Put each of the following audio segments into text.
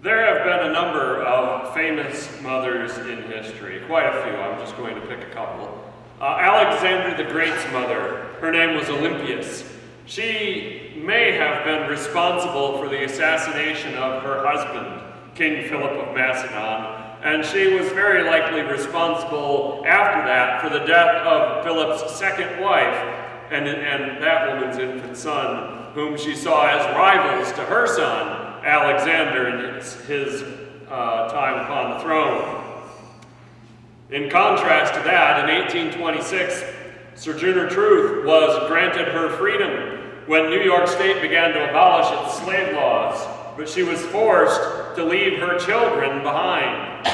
There have been a number of famous mothers in history, quite a few. I'm just going to pick a couple. Alexander the Great's mother, her name was Olympias. She may have been responsible for the assassination of her husband, King Philip of Macedon, and she was very likely responsible after that for the death of Philip's second wife and that woman's infant son, whom she saw as rivals to her son, Alexander, in his time upon the throne. In contrast to that, in 1826, Sojourner Truth was granted her freedom when New York State began to abolish its slave laws, but she was forced to leave her children behind.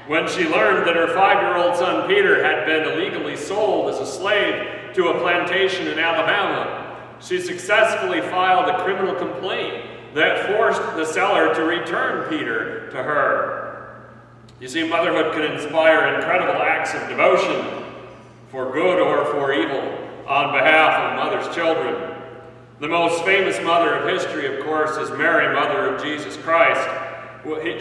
When she learned that her 5-year-old son Peter had been illegally sold as a slave to a plantation in Alabama, she successfully filed a criminal complaint that forced the seller to return Peter to her. You see, motherhood can inspire incredible acts of devotion for good or for evil on behalf of mother's children. The most famous mother of history, of course, is Mary, mother of Jesus Christ.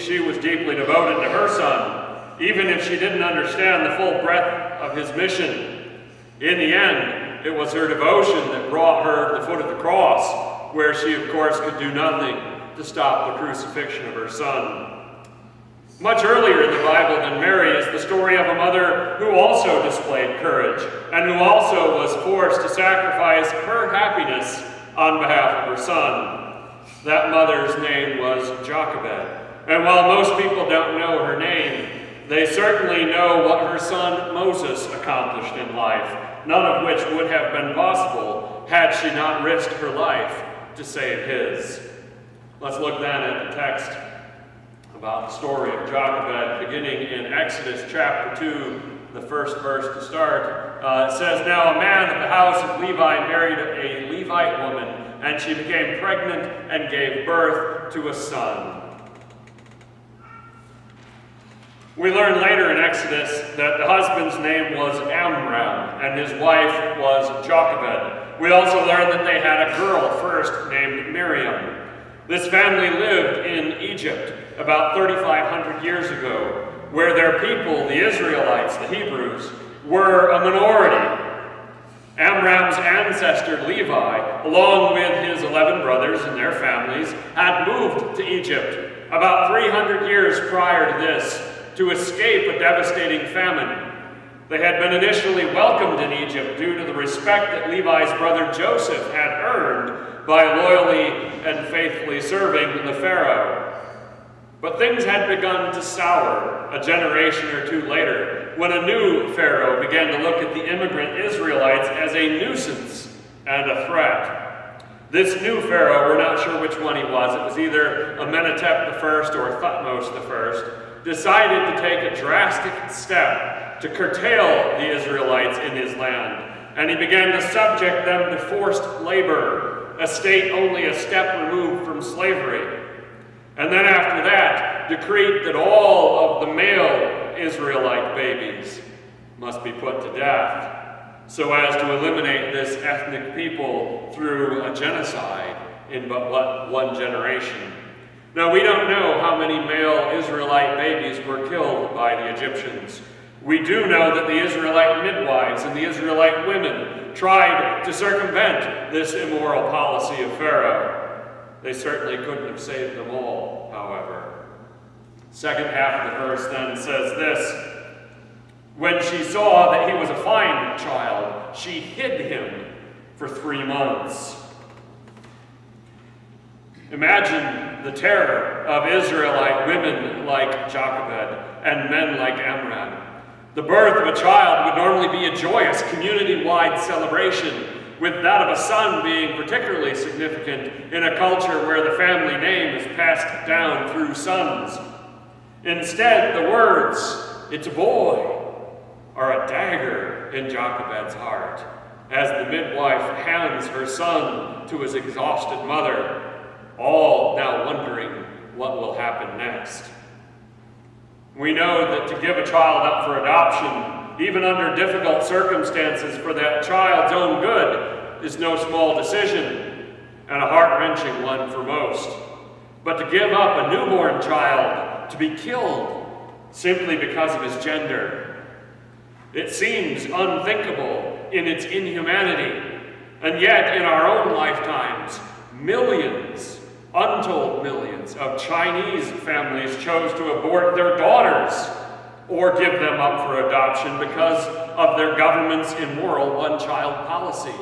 She was deeply devoted to her son, even if she didn't understand the full breadth of his mission. In the end, it was her devotion that brought her to the foot of the cross, where she, of course, could do nothing to stop the crucifixion of her son. Much earlier in the Bible than Mary is the story of a mother who also displayed courage and who also was forced to sacrifice her happiness on behalf of her son. That mother's name was Jochebed. And while most people don't know her name, they certainly know what her son Moses accomplished in life, none of which would have been possible had she not risked her life to save his. Let's look then at the text about the story of Jochebed, beginning in Exodus chapter 2, the first verse to start. It says, "Now a man of the house of Levi married a Levite woman, and she became pregnant and gave birth to a son." We learn later in Exodus that the husband's name was Amram, and his wife was Jochebed. We also learn that they had a girl first named Miriam. This family lived in Egypt about 3,500 years ago, where their people, the Israelites, the Hebrews, were a minority. Amram's ancestor Levi, along with his 11 brothers and their families, had moved to Egypt about 300 years prior to this to escape a devastating famine. They had been initially welcomed in Egypt due to the respect that Levi's brother Joseph had earned by loyally and faithfully serving the Pharaoh. But things had begun to sour a generation or two later when a new Pharaoh began to look at the immigrant Israelites as a nuisance and a threat. This new Pharaoh, we're not sure which one he was, it was either Amenhotep I or Thutmose I, decided to take a drastic step to curtail the Israelites in his land, and he began to subject them to forced labor, a state only a step removed from slavery. And then after that, decreed that all of the male Israelite babies must be put to death, so as to eliminate this ethnic people through a genocide in but one generation. Now, we don't know how many male Israelite babies were killed by the Egyptians. We do know that the Israelite midwives and the Israelite women tried to circumvent this immoral policy of Pharaoh. They certainly couldn't have saved them all, however. Second half of the verse then says this: "When she saw that he was a fine child, she hid him for 3 months." Imagine the terror of Israelite women like Jochebed and men like Amram. The birth of a child would normally be a joyous community-wide celebration, with that of a son being particularly significant in a culture where the family name is passed down through sons. Instead, the words, "It's a boy," are a dagger in Jochebed's heart as the midwife hands her son to his exhausted mother, all now wondering what will happen next. We know that to give a child up for adoption, even under difficult circumstances for that child's own good, is no small decision, and a heart-wrenching one for most. but to give up a newborn child to be killed simply because of his gender. It seems unthinkable in its inhumanity, and yet in our own lifetimes, millions, untold millions of Chinese families chose to abort their daughters or give them up for adoption because of their government's immoral one-child policy.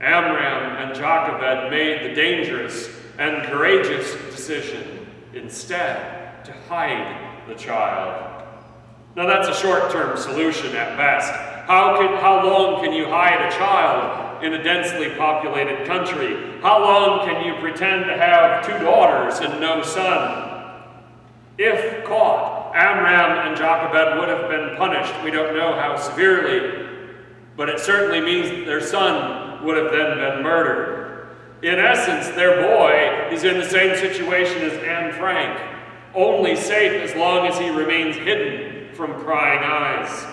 Amram and Jochebed made the dangerous and courageous decision instead to hide the child. Now that's a short-term solution at best. How long can you hide a child in a densely populated country? How long can you pretend to have 2 daughters and no son? If caught, Amram and Jochebed would have been punished. We don't know how severely, but it certainly means that their son would have then been murdered. In essence, their boy is in the same situation as Anne Frank, only safe as long as he remains hidden from prying eyes.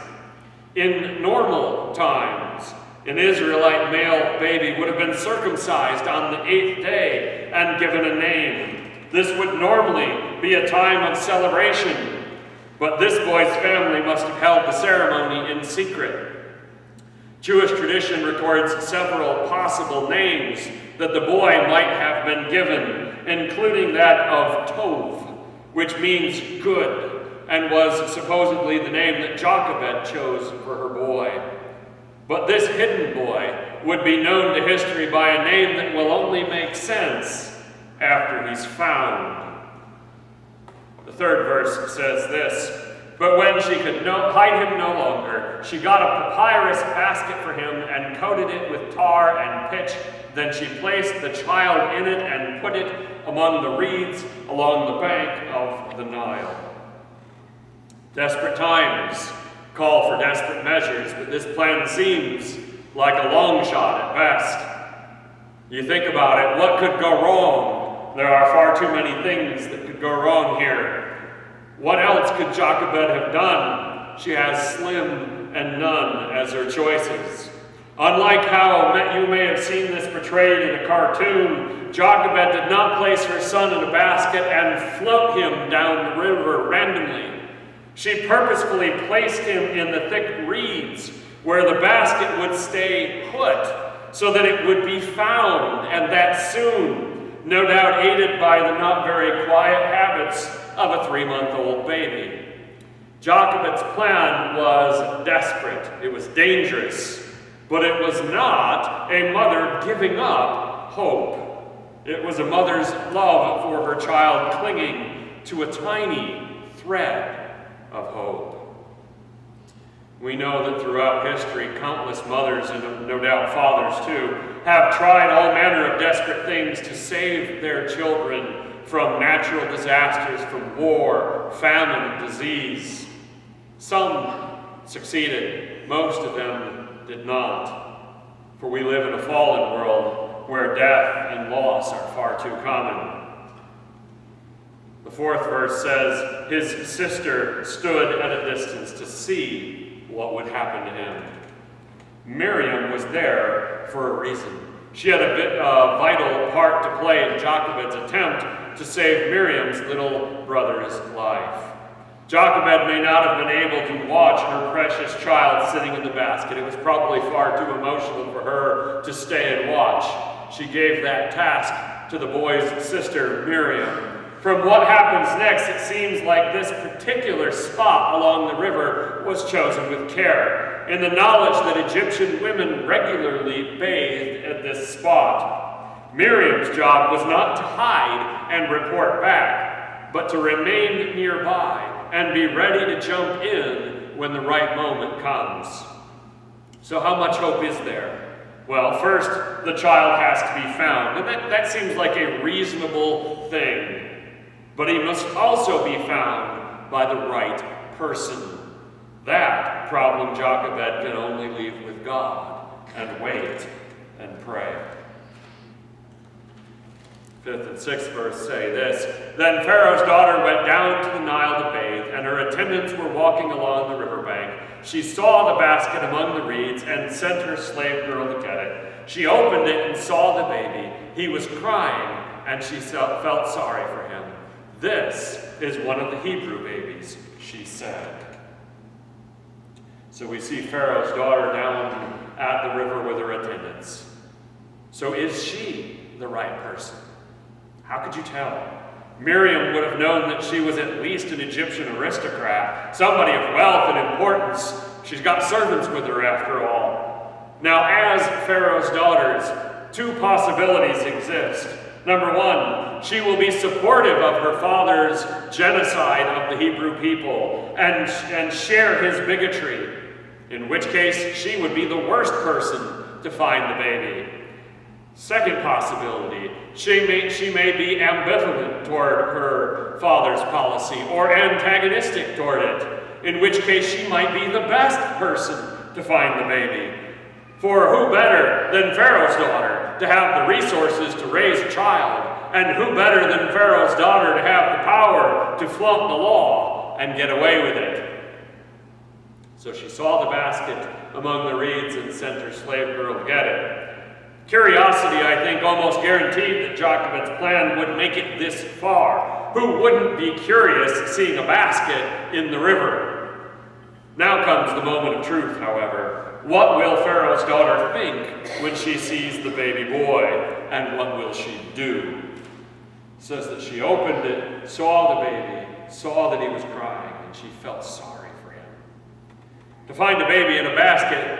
In normal times, an Israelite male baby would have been circumcised on the 8th day and given a name. This would normally be a time of celebration, but this boy's family must have held the ceremony in secret. Jewish tradition records several possible names that the boy might have been given, including that of Tov, which means good, and was supposedly the name that Jochebed chose for her boy. But this hidden boy would be known to history by a name that will only make sense after he's found. The 3rd verse says this, "But when she could hide him no longer, she got a papyrus basket for him and coated it with tar and pitch. Then she placed the child in it and put it among the reeds along the bank of the Nile." Desperate times call for desperate measures, but this plan seems like a long shot at best. You think about it, what could go wrong? There are far too many things that could go wrong here. What else could Jochebed have done? She has Slim and Nun as her choices. Unlike how you may have seen this portrayed in a cartoon, Jochebed did not place her son in a basket and float him down the river randomly. She purposefully placed him in the thick reeds where the basket would stay put so that it would be found, and that soon, no doubt aided by the not very quiet habits of a 3-month-old baby. Jochebed's plan was desperate. It was dangerous, but it was not a mother giving up hope. It was a mother's love for her child clinging to a tiny thread of hope. We know that throughout history, countless mothers, and no doubt fathers too, have tried all manner of desperate things to save their children from natural disasters, from war, famine, and disease. Some succeeded, most of them did not, for we live in a fallen world where death and loss are far too common. The 4th verse says, "His sister stood at a distance to see what would happen to him." Miriam was there for a reason. She had a vital part to play in Jochebed's attempt to save Miriam's little brother's life. Jochebed may not have been able to watch her precious child sitting in the basket. It was probably far too emotional for her to stay and watch. She gave that task to the boy's sister, Miriam. From what happens next, it seems like this particular spot along the river was chosen with care, in the knowledge that Egyptian women regularly bathed at this spot. Miriam's job was not to hide and report back, but to remain nearby and be ready to jump in when the right moment comes. So how much hope is there? Well, first, the child has to be found, and that seems like a reasonable thing. But he must also be found by the right person. That problem Jochebed can only leave with God and wait and pray. 5th and 6th verse say this, "Then Pharaoh's daughter went down to the Nile to bathe, and her attendants were walking along the riverbank. She saw the basket among the reeds and sent her slave girl to get it. She opened it and saw the baby. He was crying and she felt sorry for him. "This is one of the Hebrew babies," she said. So we see Pharaoh's daughter down at the river with her attendants. So is she the right person? How could you tell? Miriam would have known that she was at least an Egyptian aristocrat, somebody of wealth and importance. She's got servants with her after all. Now, as Pharaoh's daughters, two possibilities exist. Number one, she will be supportive of her father's genocide of the Hebrew people and share his bigotry, in which case she would be the worst person to find the baby. Second possibility, she may be ambivalent toward her father's policy or antagonistic toward it, in which case she might be the best person to find the baby. For who better than Pharaoh's daughter to have the resources to raise a child, and who better than Pharaoh's daughter to have the power to flaunt the law and get away with it? So she saw the basket among the reeds and sent her slave girl to get it. Curiosity, I think, almost guaranteed that Jochebed's plan would make it this far. Who wouldn't be curious seeing a basket in the river? Now comes the moment of truth, however. What will Pharaoh's daughter think when she sees the baby boy, and what will she do? It says that she opened it, saw the baby, saw that he was crying, and she felt sorry for him. To find a baby in a basket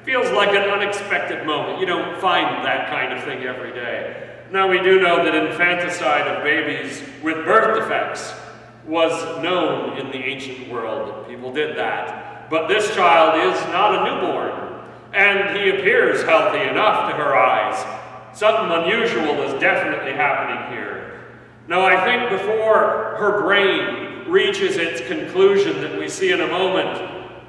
feels like an unexpected moment. You don't find that kind of thing every day. Now, we do know that infanticide of babies with birth defects was known in the ancient world. People did that. But this child is not a newborn, and he appears healthy enough to her eyes. Something unusual is definitely happening here. Now, I think before her brain reaches its conclusion that we see in a moment,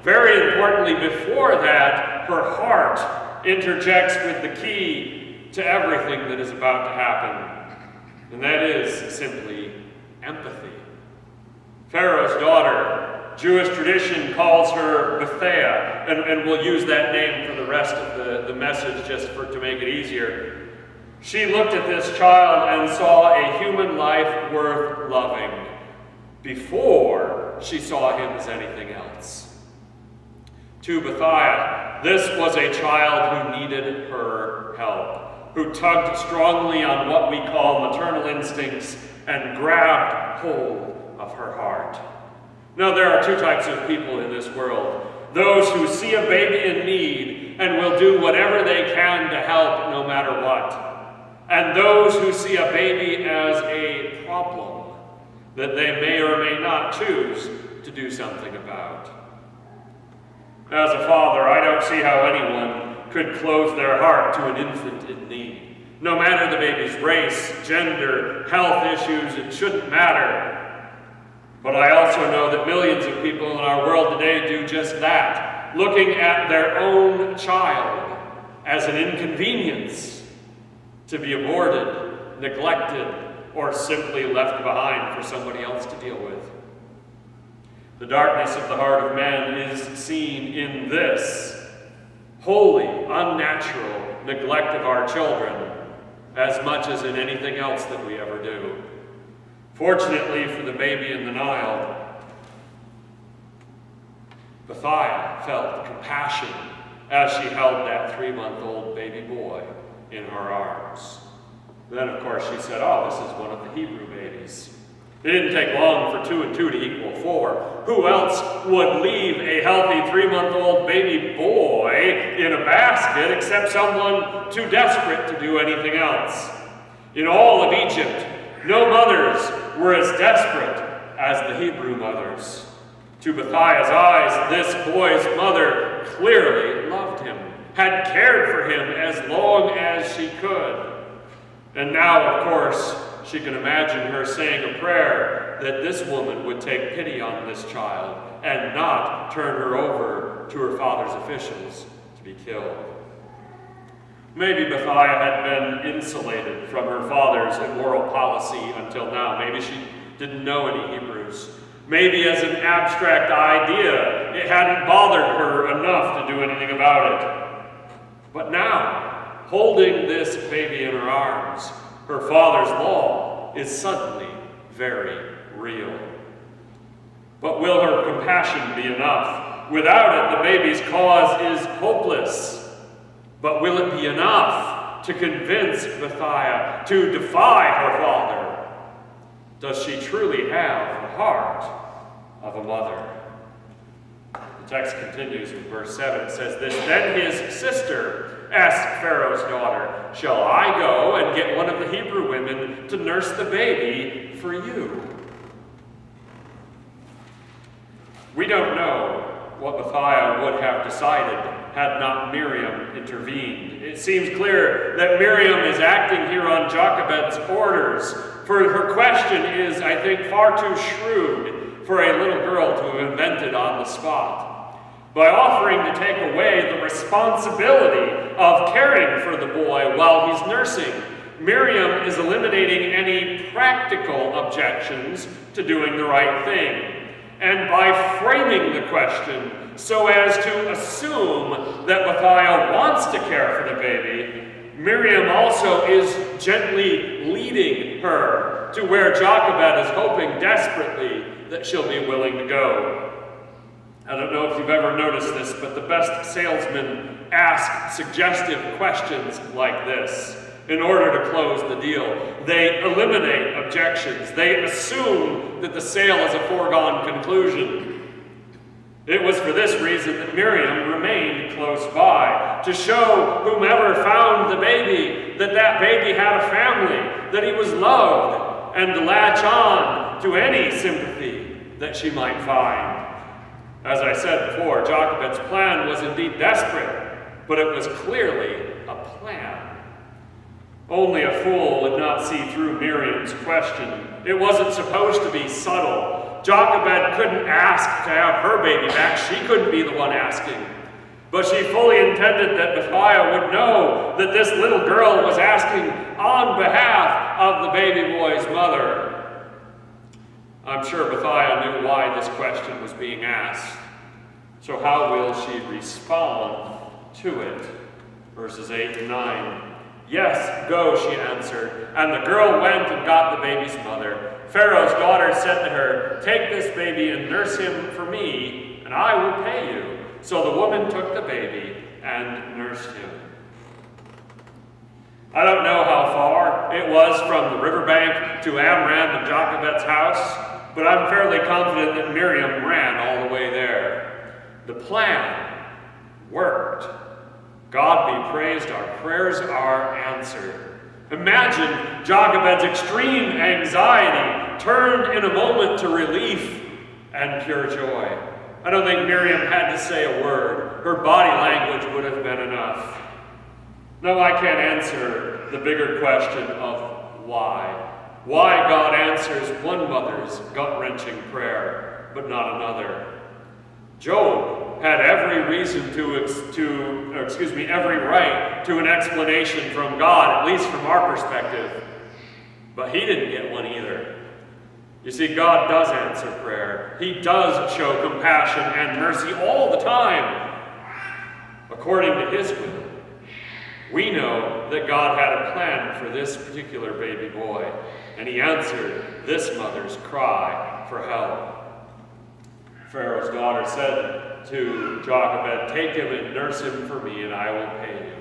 very importantly, before that, her heart interjects with the key to everything that is about to happen, and that is simply empathy. Pharaoh's daughter, Jewish tradition calls her Bithia, and we'll use that name for the rest of the message just to make it easier. She looked at this child and saw a human life worth loving before she saw him as anything else. To Bithia, this was a child who needed her help, who tugged strongly on what we call maternal instincts and grabbed hold of her heart. Now, there are two types of people in this world. Those who see a baby in need and will do whatever they can to help no matter what. And those who see a baby as a problem that they may or may not choose to do something about. As a father, I don't see how anyone could close their heart to an infant in need. No matter the baby's race, gender, health issues, it shouldn't matter. But I also know that millions of people in our world today do just that, looking at their own child as an inconvenience to be aborted, neglected, or simply left behind for somebody else to deal with. The darkness of the heart of man is seen in this holy, unnatural neglect of our children as much as in anything else that we ever do. Fortunately for the baby in the Nile, Bithia felt compassion as she held that 3-month-old baby boy in her arms. Then, of course, she said, "Oh, this is one of the Hebrew babies." It didn't take long for 2 and 2 to equal 4. Who else would leave a healthy 3-month-old baby boy in a basket except someone too desperate to do anything else? In all of Egypt, no mothers were as desperate as the Hebrew mothers. To Bithia's eyes, this boy's mother clearly loved him, had cared for him as long as she could. And now, of course, she can imagine her saying a prayer that this woman would take pity on this child and not turn her over to her father's officials to be killed. Maybe Bithia had been insulated from her father's immoral policy until now. Maybe she didn't know any Hebrews. Maybe as an abstract idea, it hadn't bothered her enough to do anything about it. But now, holding this baby in her arms, Her father's law is suddenly very real. But will her compassion be enough? Without it, the baby's cause is hopeless. But will it be enough to convince Bithia to defy her father? Does she truly have the heart of a mother? The text continues with verse 7. It says this, "Then his sister asked Pharaoh's daughter, 'Shall I go and get one of the Hebrew women to nurse the baby for you?'" We don't know what Bithia would have decided had not Miriam intervened. It seems clear that Miriam is acting here on Jochebed's orders, for her question is, I think, far too shrewd for a little girl to have invented on the spot. By offering to take away the responsibility of caring for the boy while he's nursing, Miriam is eliminating any practical objections to doing the right thing. And by framing the question so as to assume that Bithia wants to care for the baby, Miriam also is gently leading her to where Jochebed is hoping desperately that she'll be willing to go. I don't know if you've ever noticed this, but the best salesmen ask suggestive questions like this in order to close the deal. They eliminate objections. They assume that the sale is a foregone conclusion. It was for this reason that Miriam remained close by, to show whomever found the baby that that baby had a family, that he was loved, and to latch on to any sympathy that she might find. As I said before, Jochebed's plan was indeed desperate, but it was clearly a plan. Only a fool would not see through Miriam's question. It wasn't supposed to be subtle. Jochebed couldn't ask to have her baby back. She couldn't be the one asking. But she fully intended that Bithia would know that this little girl was asking on behalf of the baby boy's mother. I'm sure Bithia knew why this question was being asked. So how will she respond to it? Verses 8 and 9. "Yes, go," she answered. And the girl went and got the baby's mother. Pharaoh's daughter said to her, "Take this baby and nurse him for me, and I will pay you." So the woman took the baby and nursed him. I don't know how far it was from the riverbank to Amram and Jochebed's house, but I'm fairly confident that Miriam ran all the way there. The plan worked. God be praised, our prayers are answered. Imagine Jochebed's extreme anxiety turned in a moment to relief and pure joy. I don't think Miriam had to say a word. Her body language would have been enough. No, I can't answer the bigger question of why. Why God answers one mother's gut-wrenching prayer, but not another. Job had every reason every right to an explanation from God, at least from our perspective. But he didn't get one either. You see, God does answer prayer. He does show compassion and mercy all the time, according to his will. We know that God had a plan for this particular baby boy, and he answered this mother's cry for help. Pharaoh's daughter said to Jochebed, "Take him and nurse him for me, and I will pay you."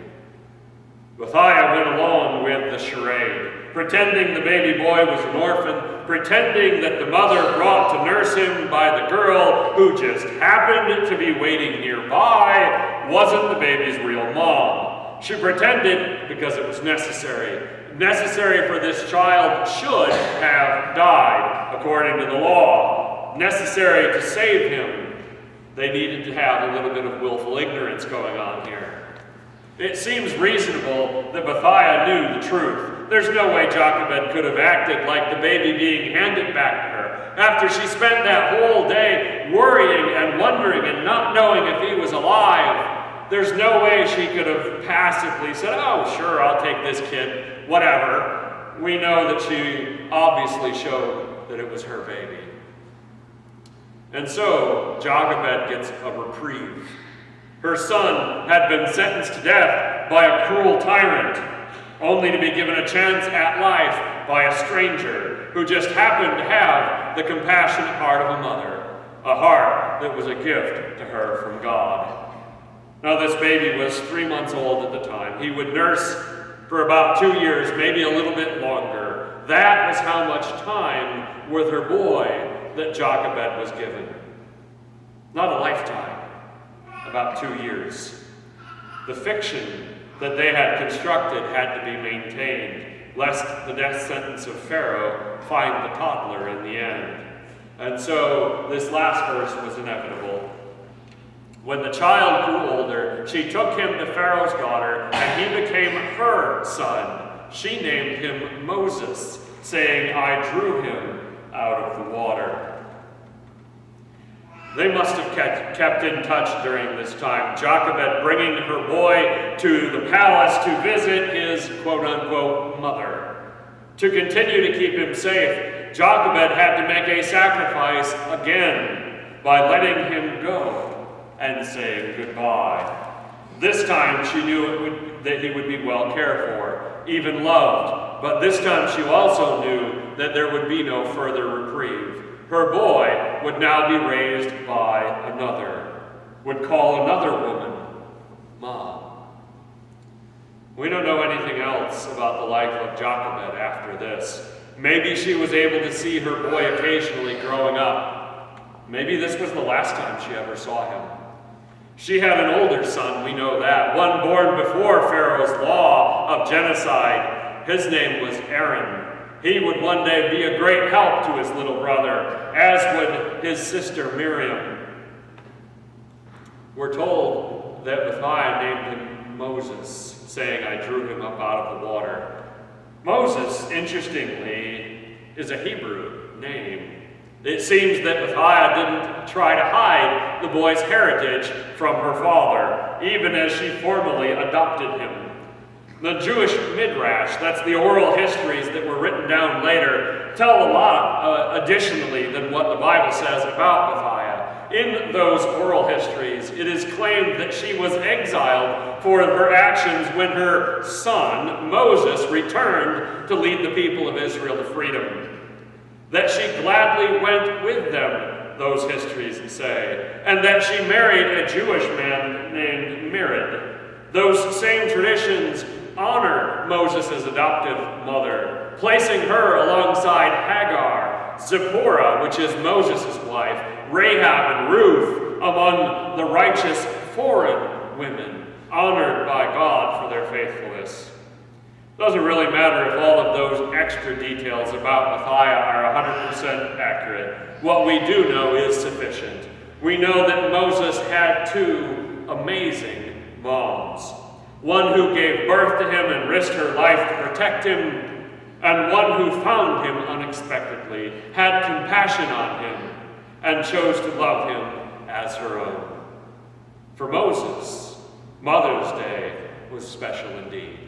Bithia went along with the charade, pretending the baby boy was an orphan, pretending that the mother brought to nurse him by the girl who just happened to be waiting nearby wasn't the baby's real mom. She pretended because it was necessary. Necessary for this child should have died, according to the law. Necessary to save him. They needed to have a little bit of willful ignorance going on here. It seems reasonable that Bithia knew the truth. There's no way Jochebed could have acted like the baby being handed back to her after she spent that whole day worrying and wondering and not knowing if he was alive. There's no way she could have passively said, "Oh, sure, I'll take this kid, whatever." We know that she obviously showed that it was her baby. And so, Jochebed gets a reprieve. Her son had been sentenced to death by a cruel tyrant. only to be given a chance at life by a stranger who just happened to have the compassionate heart of a mother, a heart that was a gift to her from God. Now, this baby was 3 months old at the time. He would nurse for about 2 years, maybe a little bit longer. That was how much time with her boy that Jochebed was given. Not a lifetime, about 2 years. The fiction that they had constructed had to be maintained, lest the death sentence of Pharaoh find the toddler in the end. And so this last verse was inevitable. When the child grew older, she took him to Pharaoh's daughter, and he became her son. She named him Moses, saying, I drew him out of the water. They must have kept in touch during this time, Jochebed bringing her boy to the palace to visit his quote-unquote mother. To continue to keep him safe, Jochebed had to make a sacrifice again by letting him go and saying goodbye. This time she knew that he would be well cared for, even loved, but this time she also knew that there would be no further reprieve. Her boy would now be raised by another, would call another woman Mom. We don't know anything else about the life of Jochebed after this. Maybe she was able to see her boy occasionally growing up. Maybe this was the last time she ever saw him. She had an older son, we know that, one born before Pharaoh's law of genocide. His name was Aaron. He would one day be a great help to his little brother, as would his sister Miriam. We're told that Bithia named him Moses, saying, I drew him up out of the water. Moses, interestingly, is a Hebrew name. It seems that Bithia didn't try to hide the boy's heritage from her father, even as she formally adopted him. The Jewish Midrash, that's the oral histories that were written down later, tell a lot additionally than what the Bible says about Bithia. In those oral histories, it is claimed that she was exiled for her actions when her son, Moses, returned to lead the people of Israel to freedom. That she gladly went with them, those histories say, and that she married a Jewish man named Miriam. Those same traditions honor Moses' adoptive mother, placing her alongside Hagar, Zipporah, which is Moses' wife, Rahab and Ruth, among the righteous foreign women, honored by God for their faithfulness. Doesn't really matter if all of those extra details about Bithia are 100% accurate. What we do know is sufficient. We know that Moses had two amazing moms. One who gave birth to him and risked her life to protect him, and one who found him unexpectedly, had compassion on him, and chose to love him as her own. For Moses, Mother's Day was special indeed.